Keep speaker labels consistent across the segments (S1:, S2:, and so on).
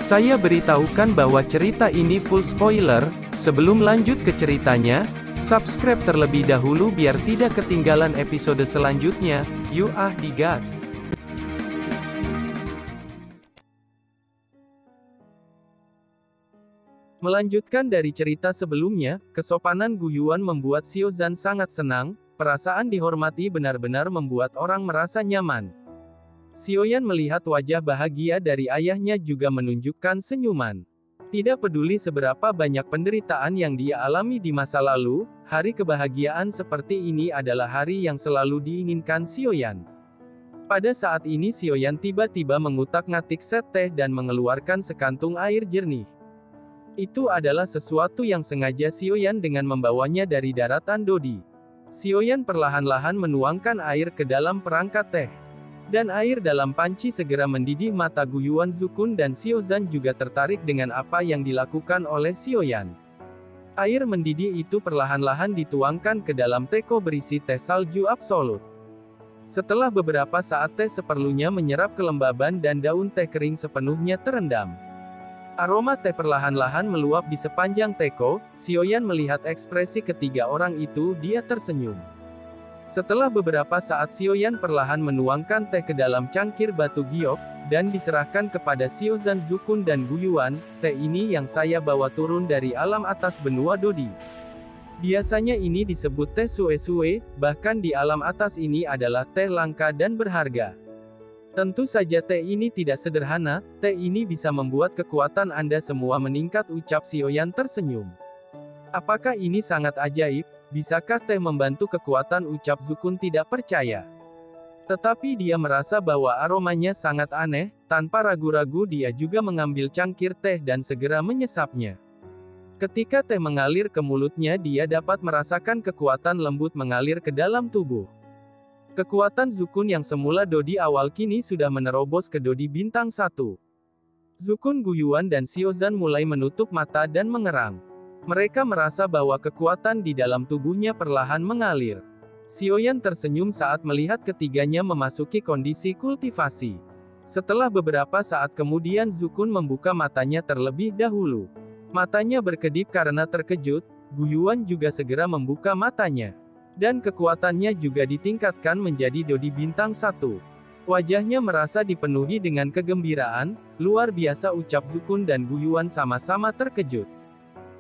S1: Saya beritahukan bahwa cerita ini full spoiler. Sebelum lanjut ke ceritanya, subscribe terlebih dahulu biar tidak ketinggalan episode selanjutnya. Yuk digas! Melanjutkan dari cerita sebelumnya, kesopanan Gu Yuan membuat Xiaozan sangat senang. Perasaan dihormati benar-benar membuat orang merasa nyaman. Xiaoyan melihat wajah bahagia dari ayahnya juga menunjukkan senyuman. Tidak peduli seberapa banyak penderitaan yang dia alami di masa lalu, hari kebahagiaan seperti ini adalah hari yang selalu diinginkan Xiaoyan. Pada saat ini Xiaoyan tiba-tiba mengutak-ngatik set teh dan mengeluarkan sekantung air jernih. Itu adalah sesuatu yang sengaja Xiaoyan dengan membawanya dari daratan Dodi. Xiaoyan perlahan-lahan menuangkan air ke dalam perangkat teh. Dan air dalam panci segera mendidih. Mata Gu Yuan Zukun dan Xiaozan juga tertarik dengan apa yang dilakukan oleh Xiaoyan. Air mendidih itu perlahan-lahan dituangkan ke dalam teko berisi teh salju absolut. Setelah beberapa saat teh seperlunya menyerap kelembaban dan daun teh kering sepenuhnya terendam. Aroma teh perlahan-lahan meluap di sepanjang teko. Xiaoyan melihat ekspresi ketiga orang itu, dia tersenyum. Setelah beberapa saat Xiaoyan perlahan menuangkan teh ke dalam cangkir batu giok, dan diserahkan kepada Xiaozan Zukun dan Gu Yuan. Teh ini yang saya bawa turun dari alam atas benua Dodi. Biasanya ini disebut teh sue-sue, bahkan di alam atas ini adalah teh langka dan berharga. Tentu saja teh ini tidak sederhana, teh ini bisa membuat kekuatan Anda semua meningkat, ucap Xiaoyan tersenyum. Apakah ini sangat ajaib? Bisakah teh membantu kekuatan, ucap Zukun tidak percaya. Tetapi dia merasa bahwa aromanya sangat aneh. Tanpa ragu-ragu dia juga mengambil cangkir teh dan segera menyesapnya. Ketika teh mengalir ke mulutnya, dia dapat merasakan kekuatan lembut mengalir ke dalam tubuh. Kekuatan Zukun yang semula Dodi awal kini sudah menerobos ke Dodi bintang 1. Zukun, Gu Yuan dan Xiaozan mulai menutup mata dan mengerang. Mereka merasa bahwa kekuatan di dalam tubuhnya perlahan mengalir. Xiaoyan tersenyum saat melihat ketiganya memasuki kondisi kultivasi. Setelah beberapa saat kemudian Zukun membuka matanya terlebih dahulu. Matanya berkedip karena terkejut. Gu Yuan juga segera membuka matanya. Dan kekuatannya juga ditingkatkan menjadi Dodi bintang 1. Wajahnya merasa dipenuhi dengan kegembiraan. Luar biasa, ucap Zukun dan Gu Yuan sama-sama terkejut.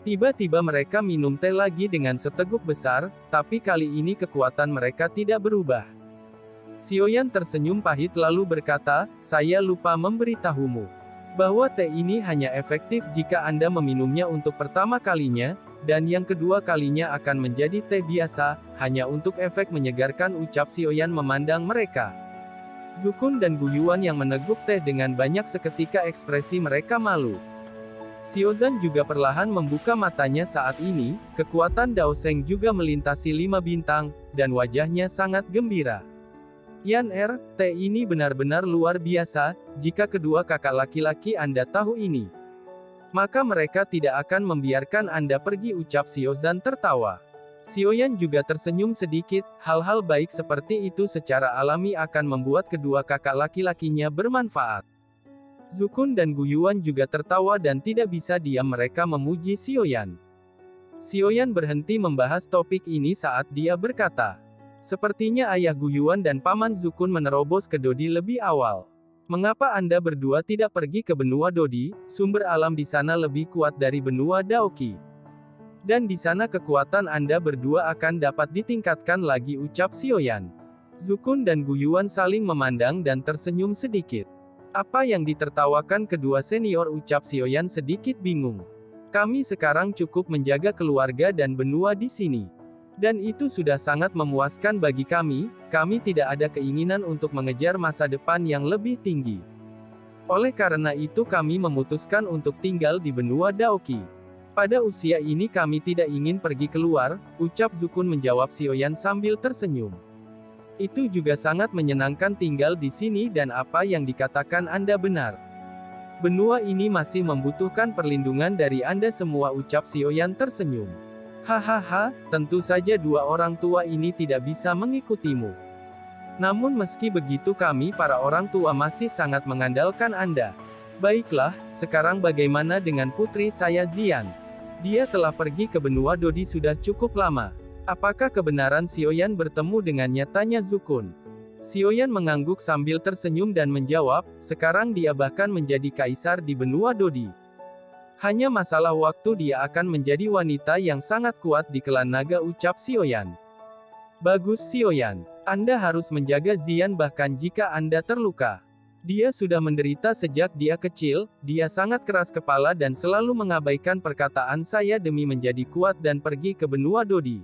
S1: Tiba-tiba mereka minum teh lagi dengan seteguk besar, tapi kali ini kekuatan mereka tidak berubah. Xiaoyan tersenyum pahit lalu berkata, saya lupa memberitahumu bahwa teh ini hanya efektif jika Anda meminumnya untuk pertama kalinya, dan yang kedua kalinya akan menjadi teh biasa, hanya untuk efek menyegarkan, ucap Xiaoyan memandang mereka. Zukun dan Gu Yuan yang meneguk teh dengan banyak, seketika ekspresi mereka malu. Xiaozan juga perlahan membuka matanya saat ini. Kekuatan Dao Sheng juga melintasi 5 bintang, dan wajahnya sangat gembira. Yan teh ini benar-benar luar biasa. Jika kedua kakak laki-laki Anda tahu ini, maka mereka tidak akan membiarkan Anda pergi, ucap Xiaozan tertawa. Xiaoyan juga tersenyum sedikit. Hal-hal baik seperti itu secara alami akan membuat kedua kakak laki-lakinya bermanfaat. Zukun dan Gu Yuan juga tertawa dan tidak bisa diam, mereka memuji Xiaoyan. Xiaoyan berhenti membahas topik ini saat dia berkata, sepertinya ayah Gu Yuan dan paman Zukun menerobos ke Dodi lebih awal. Mengapa Anda berdua tidak pergi ke benua Dodi? Sumber alam di sana lebih kuat dari benua Daoqi. Dan di sana kekuatan Anda berdua akan dapat ditingkatkan lagi, ucap Xiaoyan. Zukun dan Gu Yuan saling memandang dan tersenyum sedikit. Apa yang ditertawakan kedua senior, ucap Xiaoyan sedikit bingung. Kami sekarang cukup menjaga keluarga dan benua di sini. Dan itu sudah sangat memuaskan bagi kami tidak ada keinginan untuk mengejar masa depan yang lebih tinggi. Oleh karena itu kami memutuskan untuk tinggal di benua Daoqi. Pada usia ini kami tidak ingin pergi keluar, ucap Zukun menjawab Xiaoyan sambil tersenyum. Itu juga sangat menyenangkan tinggal di sini dan apa yang dikatakan Anda benar. Benua ini masih membutuhkan perlindungan dari Anda semua, ucap Xiaoyan tersenyum. Hahaha, tentu saja dua orang tua ini tidak bisa mengikutimu. Namun meski begitu kami para orang tua masih sangat mengandalkan Anda. Baiklah, sekarang bagaimana dengan putri saya Zian? Dia telah pergi ke benua Dodi sudah cukup lama. Apakah kebenaran Xiaoyan bertemu dengannya? Tanya Zukun. Xiaoyan mengangguk sambil tersenyum dan menjawab, sekarang dia bahkan menjadi kaisar di benua Dodi. Hanya masalah waktu dia akan menjadi wanita yang sangat kuat di klan naga, ucap Xiaoyan. Bagus Xiaoyan. Anda harus menjaga Zian bahkan jika Anda terluka. Dia sudah menderita sejak dia kecil, dia sangat keras kepala dan selalu mengabaikan perkataan saya demi menjadi kuat dan pergi ke benua Dodi.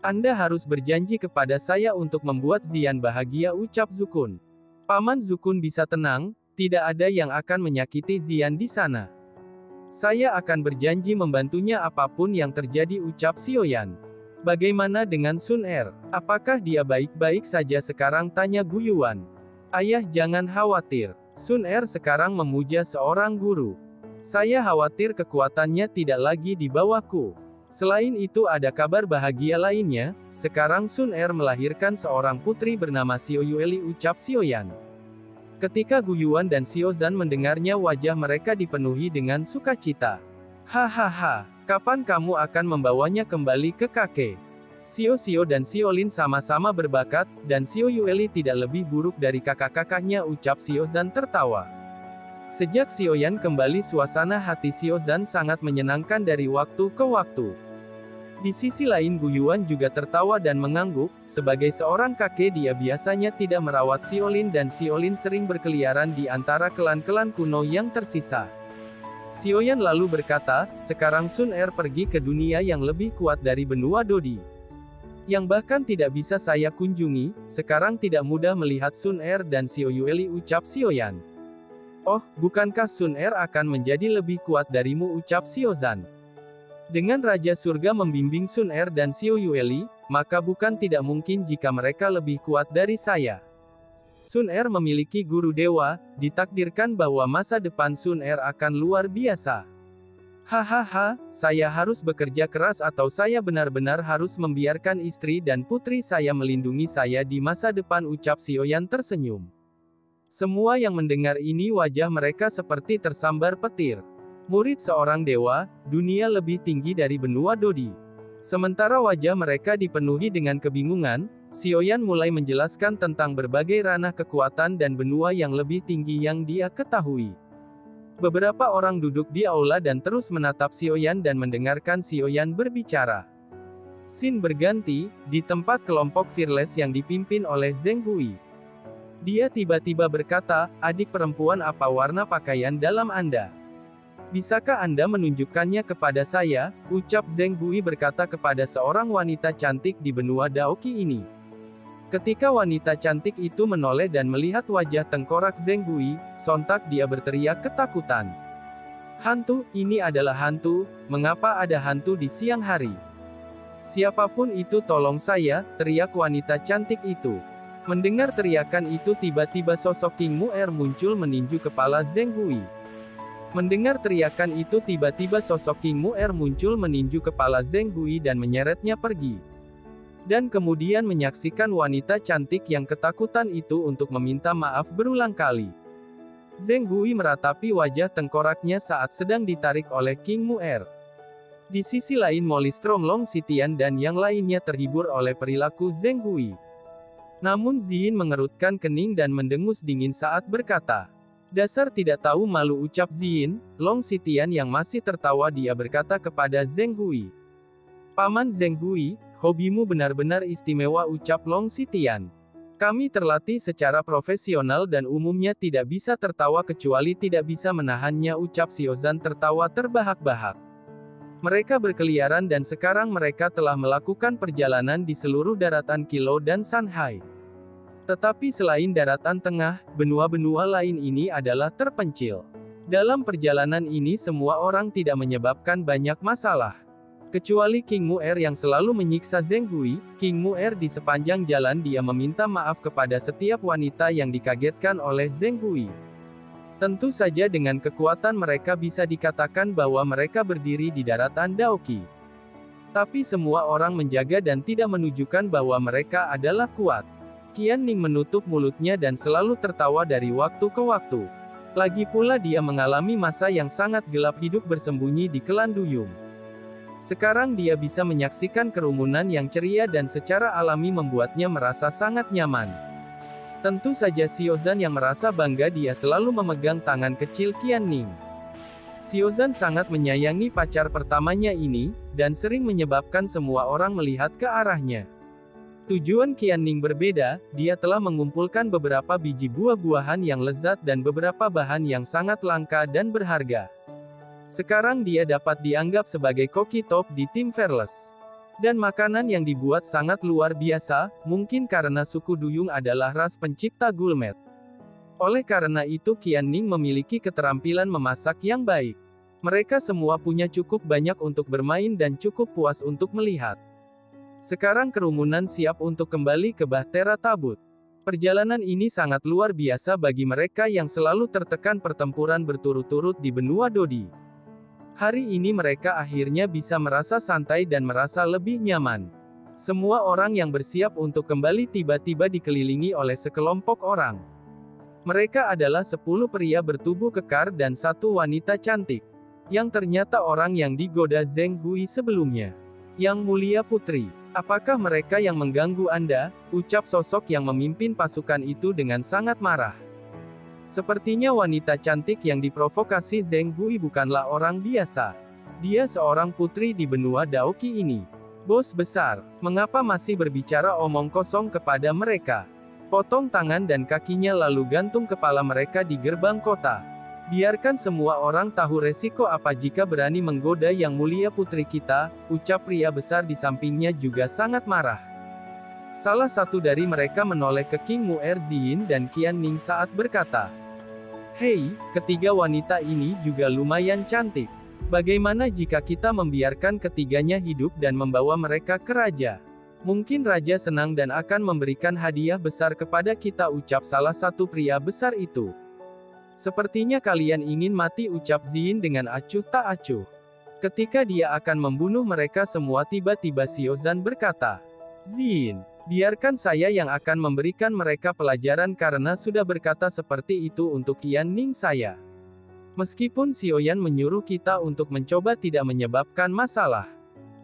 S1: Anda harus berjanji kepada saya untuk membuat Zian bahagia, ucap Zukun. Paman Zukun bisa tenang, tidak ada yang akan menyakiti Zian di sana. Saya akan berjanji membantunya apapun yang terjadi, ucap Xiaoyan. Bagaimana dengan Sun Er? Apakah dia baik-baik saja sekarang? Tanya Gu Yuan. Ayah jangan khawatir. Sun Er sekarang memuja seorang guru. Saya khawatir kekuatannya tidak lagi di bawahku. Selain itu ada kabar bahagia lainnya, sekarang Sun Er melahirkan seorang putri bernama Xiao Yueli, ucap Xiaoyan. Ketika Gu Yuan dan Xiaozan mendengarnya wajah mereka dipenuhi dengan sukacita. Hahaha, kapan kamu akan membawanya kembali ke kakek? Xiao dan Xiaolin sama-sama berbakat, dan Xiao Yueli tidak lebih buruk dari kakak-kakaknya, ucap Xiaozan tertawa. Sejak Xiaoyan kembali, suasana hati Xiaozan sangat menyenangkan dari waktu ke waktu. Di sisi lain Gu Yuan juga tertawa dan mengangguk, sebagai seorang kakek dia biasanya tidak merawat Xiaolin dan Xiaolin sering berkeliaran di antara klan-klan kuno yang tersisa. Xiaoyan lalu berkata, sekarang Sun Er pergi ke dunia yang lebih kuat dari benua Dodi. Yang bahkan tidak bisa saya kunjungi, sekarang tidak mudah melihat Sun Er dan Xiao Yueli, ucap Xiaoyan. Oh, bukankah Sun Er akan menjadi lebih kuat darimu, ucap Xiaozan. Dengan Raja Surga membimbing Sun Er dan Xiao Yueli, maka bukan tidak mungkin jika mereka lebih kuat dari saya. Sun Er memiliki guru dewa, ditakdirkan bahwa masa depan Sun Er akan luar biasa. Hahaha, saya harus bekerja keras atau saya benar-benar harus membiarkan istri dan putri saya melindungi saya di masa depan, ucap Xiaoyan tersenyum. Semua yang mendengar ini wajah mereka seperti tersambar petir. Murid seorang dewa, dunia lebih tinggi dari benua Dodi. Sementara wajah mereka dipenuhi dengan kebingungan, Xiaoyan mulai menjelaskan tentang berbagai ranah kekuatan dan benua yang lebih tinggi yang dia ketahui. Beberapa orang duduk di aula dan terus menatap Xiaoyan dan mendengarkan Xiaoyan berbicara. Scene berganti, di tempat kelompok Fearless yang dipimpin oleh Zheng Hui. Dia tiba-tiba berkata, adik perempuan, apa warna pakaian dalam Anda? Bisakah Anda menunjukkannya kepada saya? Ucap Zheng Hui berkata kepada seorang wanita cantik di benua Daoqi ini. Ketika wanita cantik itu menoleh dan melihat wajah tengkorak Zheng Hui, sontak dia berteriak ketakutan. Hantu, ini adalah hantu, mengapa ada hantu di siang hari? Siapapun itu tolong saya, teriak wanita cantik itu. Mendengar teriakan itu tiba-tiba sosok King Mu'er muncul meninju kepala Zheng Hui. Mendengar teriakan itu tiba-tiba sosok King Mu'er muncul meninju kepala Zheng Hui dan menyeretnya pergi. Dan kemudian menyaksikan wanita cantik yang ketakutan itu untuk meminta maaf berulang kali. Zheng Hui meratapi wajah tengkoraknya saat sedang ditarik oleh King Mu'er. Di sisi lain Molly Strong, Long Sitian dan yang lainnya terhibur oleh perilaku Zheng Hui. Namun Ziyin mengerutkan kening dan mendengus dingin saat berkata, dasar tidak tahu malu, ucap Ziyin. Long Sitian yang masih tertawa dia berkata kepada Zheng Hui. Paman Zheng Hui, hobimu benar-benar istimewa, ucap Long Sitian. Kami terlatih secara profesional dan umumnya tidak bisa tertawa kecuali tidak bisa menahannya, ucap Xiaozan tertawa terbahak-bahak. Mereka berkeliaran dan sekarang mereka telah melakukan perjalanan di seluruh daratan Kilo dan Shanghai. Tetapi selain daratan tengah, benua-benua lain ini adalah terpencil. Dalam perjalanan ini semua orang tidak menyebabkan banyak masalah. Kecuali King Mu'er yang selalu menyiksa Zheng Hui. King Mu'er di sepanjang jalan dia meminta maaf kepada setiap wanita yang dikagetkan oleh Zheng Hui. Tentu saja dengan kekuatan mereka bisa dikatakan bahwa mereka berdiri di daratan Daoqi. Tapi semua orang menjaga dan tidak menunjukkan bahwa mereka adalah kuat. Qian Ning menutup mulutnya dan selalu tertawa dari waktu ke waktu. Lagi pula dia mengalami masa yang sangat gelap hidup bersembunyi di klan Duyung. Sekarang dia bisa menyaksikan kerumunan yang ceria dan secara alami membuatnya merasa sangat nyaman. Tentu saja Xiaozan yang merasa bangga dia selalu memegang tangan kecil Qianning. Xiaozan sangat menyayangi pacar pertamanya ini, dan sering menyebabkan semua orang melihat ke arahnya. Tujuan Qianning berbeda, dia telah mengumpulkan beberapa biji buah-buahan yang lezat dan beberapa bahan yang sangat langka dan berharga. Sekarang dia dapat dianggap sebagai koki top di tim Fearless. Dan makanan yang dibuat sangat luar biasa, mungkin karena suku Duyung adalah ras pencipta gulmet. Oleh karena itu Qianning memiliki keterampilan memasak yang baik. Mereka semua punya cukup banyak untuk bermain dan cukup puas untuk melihat. Sekarang kerumunan siap untuk kembali ke Bahtera Tabut. Perjalanan ini sangat luar biasa bagi mereka yang selalu tertekan pertempuran berturut-turut di benua Dodi. Hari ini mereka akhirnya bisa merasa santai dan merasa lebih nyaman. Semua orang yang bersiap untuk kembali tiba-tiba dikelilingi oleh sekelompok orang. Mereka adalah 10 pria bertubuh kekar dan 1 wanita cantik. Yang ternyata orang yang digoda Zheng Hui sebelumnya. Yang Mulia Putri, apakah mereka yang mengganggu Anda? Ucap sosok yang memimpin pasukan itu dengan sangat marah. Sepertinya wanita cantik yang diprovokasi Zheng Hui bukanlah orang biasa. Dia seorang putri di benua Daoqi ini. Bos besar, mengapa masih berbicara omong kosong kepada mereka? Potong tangan dan kakinya lalu gantung kepala mereka di gerbang kota. Biarkan semua orang tahu resiko apa jika berani menggoda yang mulia putri kita, ucap pria besar di sampingnya juga sangat marah. Salah satu dari mereka menoleh ke King Mu'er Ziyin dan Qianning saat berkata, "Hei, ketiga wanita ini juga lumayan cantik. Bagaimana jika kita membiarkan ketiganya hidup dan membawa mereka ke raja? Mungkin raja senang dan akan memberikan hadiah besar kepada kita," ucap salah satu pria besar itu. "Sepertinya kalian ingin mati," ucap Ziyin dengan acuh tak acuh. Ketika dia akan membunuh mereka semua tiba-tiba Xiaozan berkata, "Ziyin, biarkan saya yang akan memberikan mereka pelajaran karena sudah berkata seperti itu untuk Qianning saya. Meskipun Xiaoyan menyuruh kita untuk mencoba tidak menyebabkan masalah.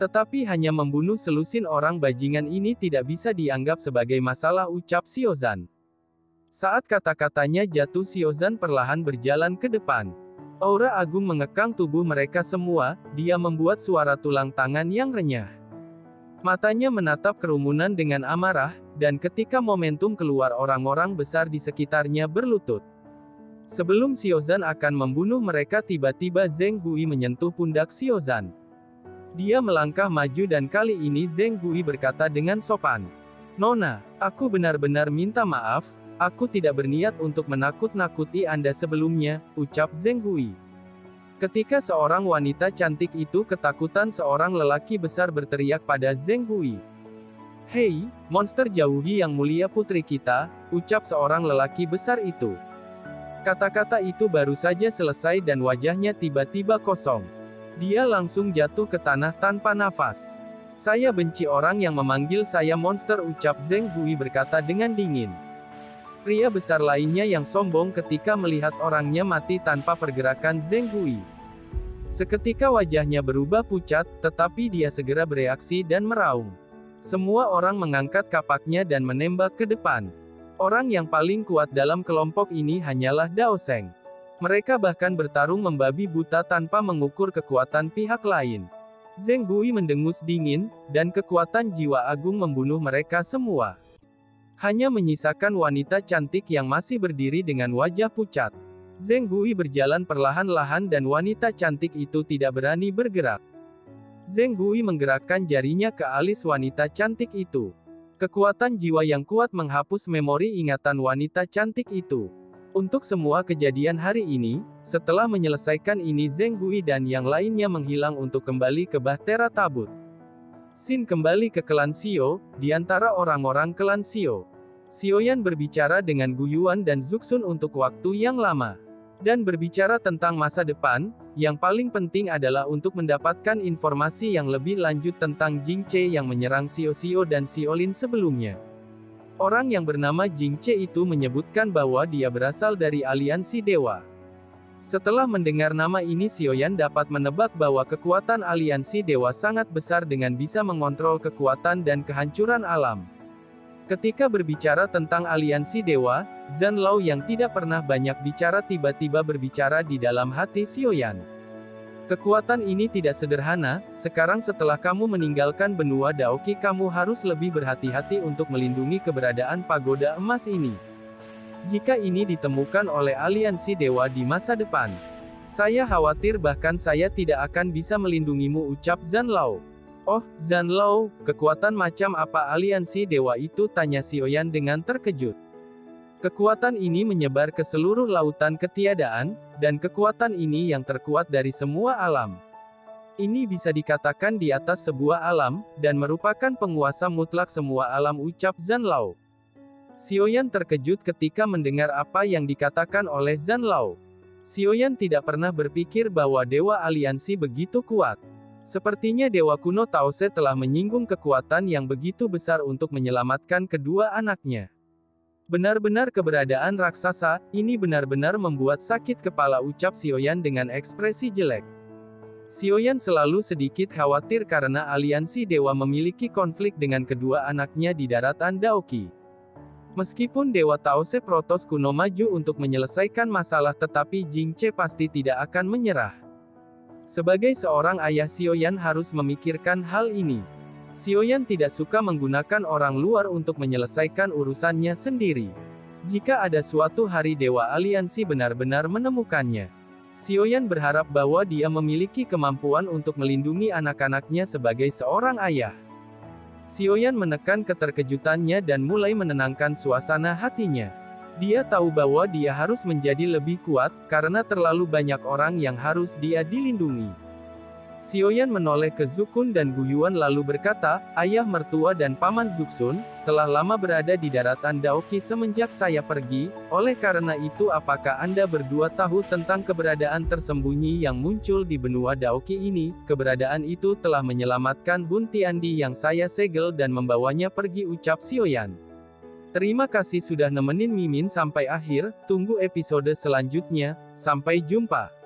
S1: Tetapi hanya membunuh selusin orang bajingan ini tidak bisa dianggap sebagai masalah," ucap Xiaozan. Saat kata-katanya jatuh Xiaozan perlahan berjalan ke depan. Aura agung mengekang tubuh mereka semua, dia membuat suara tulang tangan yang renyah. Matanya menatap kerumunan dengan amarah, dan ketika momentum keluar orang-orang besar di sekitarnya berlutut. Sebelum Xiaozan akan membunuh mereka tiba-tiba Zheng Hui menyentuh pundak Xiaozan. Dia melangkah maju dan kali ini Zheng Hui berkata dengan sopan, "Nona, aku benar-benar minta maaf. Aku tidak berniat untuk menakut-nakuti Anda sebelumnya," ucap Zheng Hui. Ketika seorang wanita cantik itu ketakutan seorang lelaki besar berteriak pada Zheng Hui. "Hei, monster jauhi yang mulia putri kita," ucap seorang lelaki besar itu. Kata-kata itu baru saja selesai dan wajahnya tiba-tiba kosong. Dia langsung jatuh ke tanah tanpa nafas. "Saya benci orang yang memanggil saya monster," ucap Zheng Hui berkata dengan dingin. Pria besar lainnya yang sombong ketika melihat orangnya mati tanpa pergerakan Zheng Hui. Seketika wajahnya berubah pucat, tetapi dia segera bereaksi dan meraung. Semua orang mengangkat kapaknya dan menembak ke depan. Orang yang paling kuat dalam kelompok ini hanyalah Dao Sheng. Mereka bahkan bertarung membabi buta tanpa mengukur kekuatan pihak lain. Zheng Hui mendengus dingin, dan kekuatan jiwa agung membunuh mereka semua. Hanya menyisakan wanita cantik yang masih berdiri dengan wajah pucat. Zheng Hui berjalan perlahan-lahan dan wanita cantik itu tidak berani bergerak. Zheng Hui menggerakkan jarinya ke alis wanita cantik itu. Kekuatan jiwa yang kuat menghapus memori ingatan wanita cantik itu. Untuk semua kejadian hari ini, setelah menyelesaikan ini Zheng Hui dan yang lainnya menghilang untuk kembali ke Bahtera Tabut. Xin kembali ke klan Xiao, di antara orang-orang klan Xiao. Xiaoyan berbicara dengan Gu Yuan dan Zuxun untuk waktu yang lama. Dan berbicara tentang masa depan, yang paling penting adalah untuk mendapatkan informasi yang lebih lanjut tentang Jing Che yang menyerang Xiao Xiao dan Xiaolin sebelumnya. Orang yang bernama Jing Che itu menyebutkan bahwa dia berasal dari aliansi dewa. Setelah mendengar nama ini Xiaoyan dapat menebak bahwa kekuatan aliansi dewa sangat besar dengan bisa mengontrol kekuatan dan kehancuran alam. Ketika berbicara tentang aliansi dewa, Zhan Lao yang tidak pernah banyak bicara tiba-tiba berbicara di dalam hati Xiaoyan. Kekuatan ini tidak sederhana, sekarang setelah kamu meninggalkan benua Daoqi kamu harus lebih berhati-hati untuk melindungi keberadaan pagoda emas ini. Jika ini ditemukan oleh aliansi dewa di masa depan, saya khawatir bahkan saya tidak akan bisa melindungimu, ucap Zhan Lao. Oh, Zhan Lao, kekuatan macam apa aliansi dewa itu, tanya Xiaoyan dengan terkejut. Kekuatan ini menyebar ke seluruh lautan ketiadaan, dan kekuatan ini yang terkuat dari semua alam. Ini bisa dikatakan di atas sebuah alam, dan merupakan penguasa mutlak semua alam, ucap Zhan Lao. Xiaoyan terkejut ketika mendengar apa yang dikatakan oleh Zhan Lao. Xiaoyan tidak pernah berpikir bahwa dewa aliansi begitu kuat. Sepertinya dewa kuno Taoze telah menyinggung kekuatan yang begitu besar untuk menyelamatkan kedua anaknya. Benar-benar keberadaan raksasa, ini benar-benar membuat sakit kepala, ucap Xiaoyan dengan ekspresi jelek. Xiaoyan selalu sedikit khawatir karena aliansi dewa memiliki konflik dengan kedua anaknya di daratan Daoqi. Meskipun Dewa Taoze Protos kuno maju untuk menyelesaikan masalah tetapi Jingce pasti tidak akan menyerah. Sebagai seorang ayah Xiaoyan harus memikirkan hal ini. Xiaoyan tidak suka menggunakan orang luar untuk menyelesaikan urusannya sendiri. Jika ada suatu hari Dewa Aliansi benar-benar menemukannya, Xiaoyan berharap bahwa dia memiliki kemampuan untuk melindungi anak-anaknya sebagai seorang ayah. Xiaoyan menekan keterkejutannya dan mulai menenangkan suasana hatinya. Dia tahu bahwa dia harus menjadi lebih kuat, karena terlalu banyak orang yang harus dia dilindungi. Xiaoyan menoleh ke Zukun dan Guyuan lalu berkata, ayah mertua dan paman Zuxun, telah lama berada di daratan Daoqi semenjak saya pergi, oleh karena itu apakah Anda berdua tahu tentang keberadaan tersembunyi yang muncul di benua Daoqi ini? Keberadaan itu telah menyelamatkan Hun Tiandi yang saya segel dan membawanya pergi, ucap Xiaoyan. Terima kasih sudah nemenin Mimin sampai akhir, tunggu episode selanjutnya, sampai jumpa.